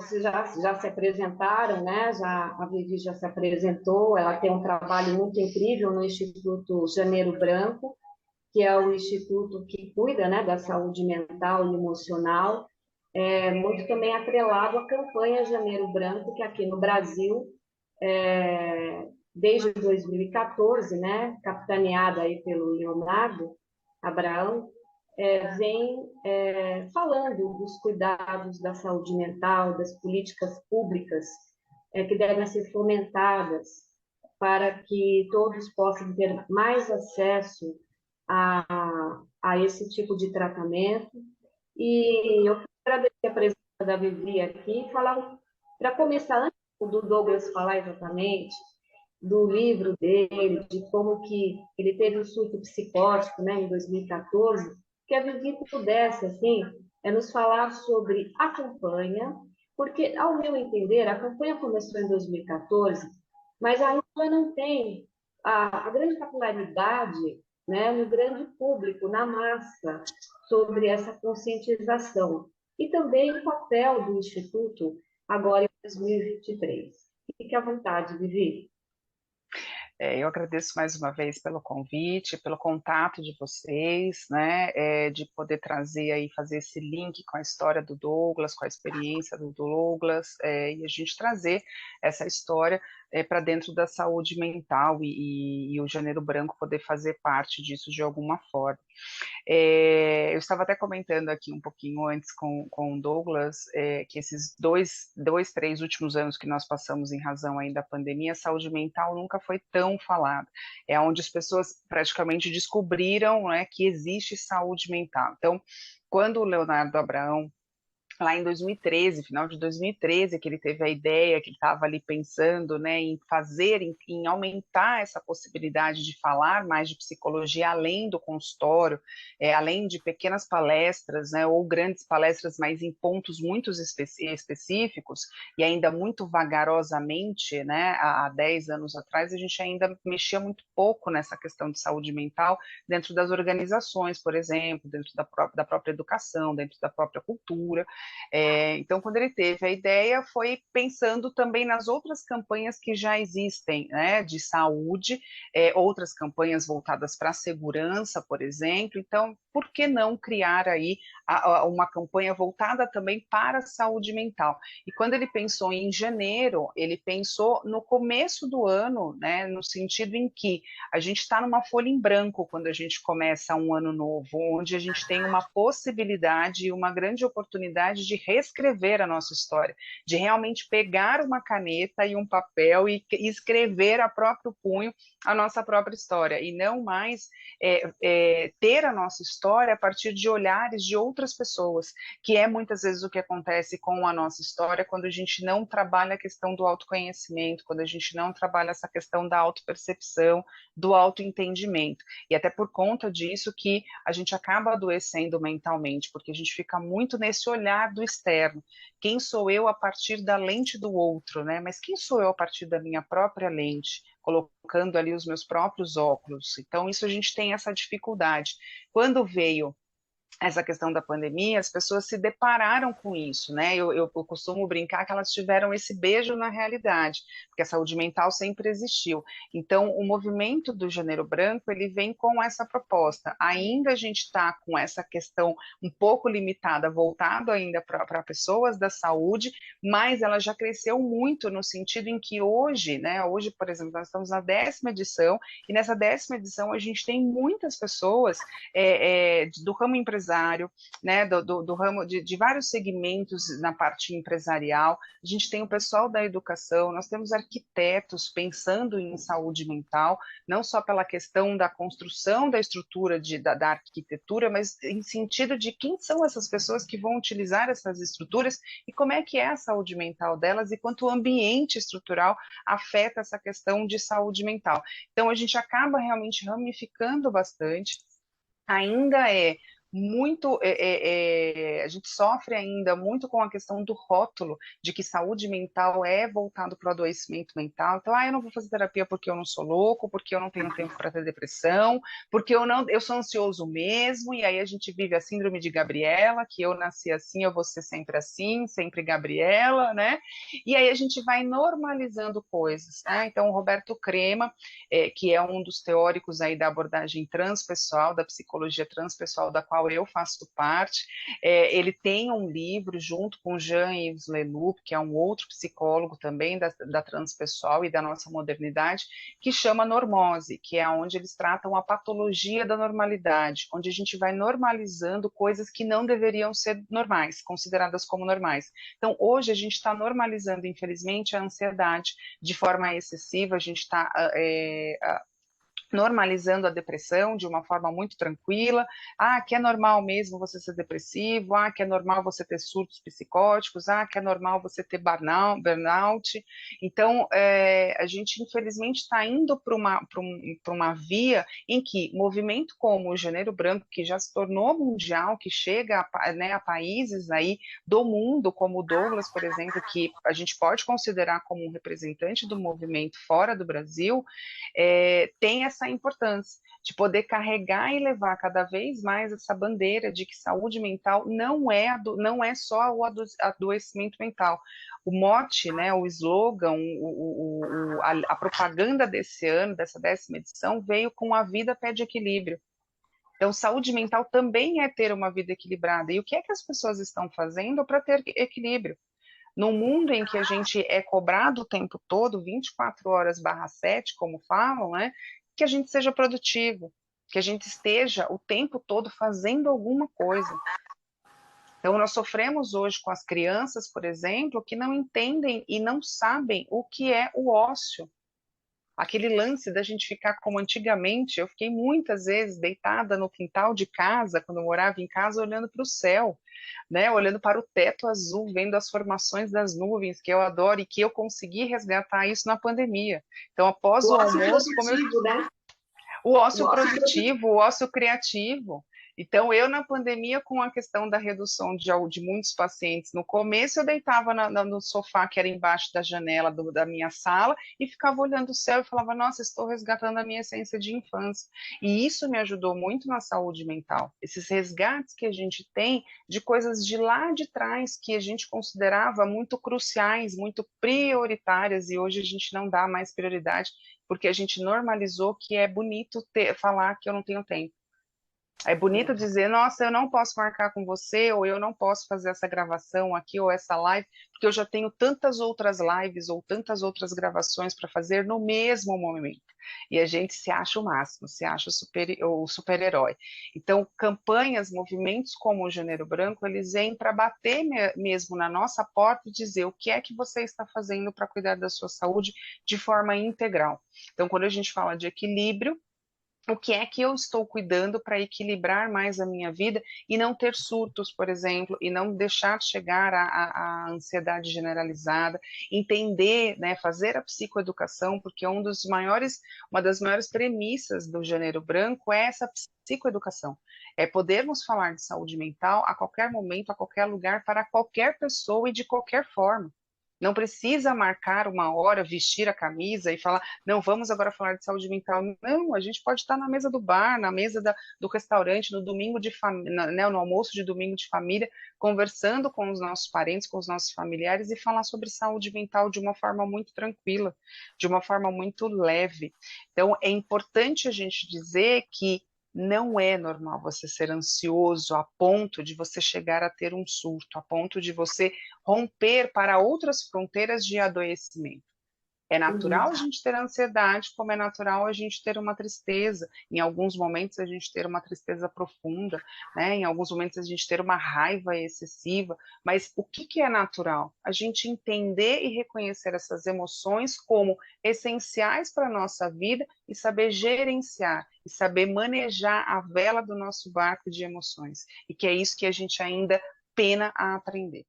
vocês já se apresentaram, né? A Vivi já se apresentou, ela tem um trabalho muito incrível no Instituto Janeiro Branco, que é o instituto que cuida, né, da saúde mental e emocional, muito também atrelado à campanha Janeiro Branco, que aqui no Brasil, desde 2014, né, capitaneada aí pelo Leonardo Abraão, vem falando dos cuidados da saúde mental, das políticas públicas que devem ser fomentadas para que todos possam ter mais acesso a esse tipo de tratamento. E eu quero agradecer a presença da Vivi aqui e falar, para começar, antes do Douglas falar exatamente do livro dele, de como que ele teve um surto psicótico, né, em 2014, que a Vivi pudesse, assim, nos falar sobre a campanha, porque, ao meu entender, a campanha começou em 2014, mas ainda não tem a grande popularidade, né, no grande público, na massa, sobre essa conscientização. E também o papel do Instituto agora em 2023. Fique à vontade, Vivi. Eu agradeço mais uma vez pelo convite, pelo contato de vocês, né, de poder trazer aí, fazer esse link com a história do Douglas, com a experiência do Douglas, e a gente trazer essa história para dentro da saúde mental e o Janeiro Branco poder fazer parte disso de alguma forma. Eu estava até comentando aqui um pouquinho antes com o Douglas, que esses três últimos anos que nós passamos em razão aí da pandemia, a saúde mental nunca foi tão falada. É onde as pessoas praticamente descobriram, né, que existe saúde mental. Então, quando o Leonardo Abraão, lá em 2013, final de 2013, que ele teve a ideia, que ele estava ali pensando, né, em fazer, em aumentar essa possibilidade de falar mais de psicologia além do consultório, além de pequenas palestras, né, ou grandes palestras, mas em pontos muito específicos, e ainda muito vagarosamente, né, há 10 anos atrás, a gente ainda mexia muito pouco nessa questão de saúde mental dentro das organizações, por exemplo, dentro da própria educação, dentro da própria cultura. Então, quando ele teve a ideia, foi pensando também nas outras campanhas que já existem, né, de saúde, outras campanhas voltadas para a segurança, por exemplo. Então, por que não criar aí uma campanha voltada também para a saúde mental? E quando ele pensou em janeiro, ele pensou no começo do ano, né, no sentido em que a gente está numa folha em branco quando a gente começa um ano novo, onde a gente tem uma possibilidade e uma grande oportunidade de reescrever a nossa história, de realmente pegar uma caneta e um papel e escrever a próprio punho a nossa própria história, e não mais ter a nossa história a partir de olhares de outras pessoas, que é muitas vezes o que acontece com a nossa história quando a gente não trabalha a questão do autoconhecimento, quando a gente não trabalha essa questão da autopercepção, do autoentendimento, e até por conta disso que a gente acaba adoecendo mentalmente, porque a gente fica muito nesse olhar do externo. Quem sou eu a partir da lente do outro, né? Mas quem sou eu a partir da minha própria lente? Colocando ali os meus próprios óculos. Então, isso a gente tem essa dificuldade. Quando veio essa questão da pandemia, as pessoas se depararam com isso, né? Eu costumo brincar que elas tiveram esse beijo na realidade, porque a saúde mental sempre existiu. Então, o movimento do Janeiro Branco, ele vem com essa proposta. Ainda a gente está com essa questão um pouco limitada, voltado ainda para pessoas da saúde, mas ela já cresceu muito no sentido em que hoje, né? Hoje, por exemplo, nós estamos na 10ª edição, e nessa 10ª edição a gente tem muitas pessoas do ramo empresarial, né, do ramo de vários segmentos na parte empresarial. A gente tem o pessoal da educação, nós temos arquitetos pensando em saúde mental, não só pela questão da construção da estrutura da arquitetura, mas em sentido de quem são essas pessoas que vão utilizar essas estruturas e como é que é a saúde mental delas e quanto o ambiente estrutural afeta essa questão de saúde mental. Então, a gente acaba realmente ramificando bastante. Ainda é muito, a gente sofre ainda muito com a questão do rótulo de que saúde mental é voltado para o adoecimento mental. Então, eu não vou fazer terapia porque eu não sou louco, porque eu não tenho tempo para ter depressão, porque eu sou ansioso mesmo, e aí a gente vive a síndrome de Gabriela, que eu nasci assim, eu vou ser sempre assim, sempre Gabriela, né? E aí a gente vai normalizando coisas, né? Então, o Roberto Crema, que é um dos teóricos aí da abordagem transpessoal, da psicologia transpessoal, da qual eu faço parte, ele tem um livro junto com Jean-Yves Leloup, que é um outro psicólogo também da transpessoal e da nossa modernidade, que chama Normose, que é onde eles tratam a patologia da normalidade, onde a gente vai normalizando coisas que não deveriam ser normais, consideradas como normais. Então, hoje a gente está normalizando, infelizmente, a ansiedade de forma excessiva, a gente está normalizando a depressão de uma forma muito tranquila. Que é normal mesmo você ser depressivo, que é normal você ter surtos psicóticos, que é normal você ter burnout. Então, a gente infelizmente está indo para uma via em que movimento como o Janeiro Branco, que já se tornou mundial, que chega né, a países aí do mundo, como o Douglas, por exemplo, que a gente pode considerar como um representante do movimento fora do Brasil, tem essa importância de poder carregar e levar cada vez mais essa bandeira de que saúde mental não é só o adoecimento mental. O mote, né, o slogan, a propaganda desse ano, dessa 10ª edição, veio com a vida pede equilíbrio. Então, saúde mental também é ter uma vida equilibrada. E o que é que as pessoas estão fazendo para ter equilíbrio? Num mundo em que a gente é cobrado o tempo todo, 24 horas/7, como falam, né? Que a gente seja produtivo, que a gente esteja o tempo todo fazendo alguma coisa. Então, nós sofremos hoje com as crianças, por exemplo, que não entendem e não sabem o que é o ócio. Aquele lance da gente ficar como antigamente, eu fiquei muitas vezes deitada no quintal de casa, quando eu morava em casa, olhando para o céu, né? Olhando para o teto azul, vendo as formações das nuvens, que eu adoro e que eu consegui resgatar isso na pandemia. Então, após O o ócio almoço, produtivo, né? o ócio O ócio produtivo, o ócio criativo. Então, eu na pandemia, com a questão da redução de muitos pacientes, no começo eu deitava no sofá que era embaixo da janela da minha sala e ficava olhando o céu e falava, nossa, estou resgatando a minha essência de infância. E isso me ajudou muito na saúde mental. Esses resgates que a gente tem de coisas de lá de trás que a gente considerava muito cruciais, muito prioritárias, e hoje a gente não dá mais prioridade porque a gente normalizou que é bonito falar que eu não tenho tempo. É bonito dizer, nossa, eu não posso marcar com você, ou eu não posso fazer essa gravação aqui, ou essa live, porque eu já tenho tantas outras lives ou tantas outras gravações para fazer no mesmo momento. E a gente se acha o máximo, se acha o super-herói. Então, campanhas, movimentos como o Janeiro Branco, eles vêm para bater mesmo na nossa porta e dizer o que é que você está fazendo para cuidar da sua saúde de forma integral. Então, quando a gente fala de equilíbrio, o que é que eu estou cuidando para equilibrar mais a minha vida e não ter surtos, por exemplo, e não deixar chegar à ansiedade generalizada, entender, né, fazer a psicoeducação, porque uma das maiores premissas do Janeiro Branco é essa psicoeducação, é podermos falar de saúde mental a qualquer momento, a qualquer lugar, para qualquer pessoa e de qualquer forma. Não precisa marcar uma hora, vestir a camisa e falar, não, vamos agora falar de saúde mental. Não, a gente pode estar na mesa do bar, na mesa do restaurante, no domingo de né, no almoço de domingo de família, conversando com os nossos parentes, com os nossos familiares e falar sobre saúde mental de uma forma muito tranquila, de uma forma muito leve. Então, é importante a gente dizer que não é normal você ser ansioso a ponto de você chegar a ter um surto, a ponto de você romper para outras fronteiras de adoecimento. É natural a gente ter ansiedade, como é natural a gente ter uma tristeza. Em alguns momentos a gente ter uma tristeza profunda, né? Em alguns momentos a gente ter uma raiva excessiva. Mas o que é natural? A gente entender e reconhecer essas emoções como essenciais para a nossa vida e saber gerenciar, e saber manejar a vela do nosso barco de emoções. E que é isso que a gente ainda pena a aprender.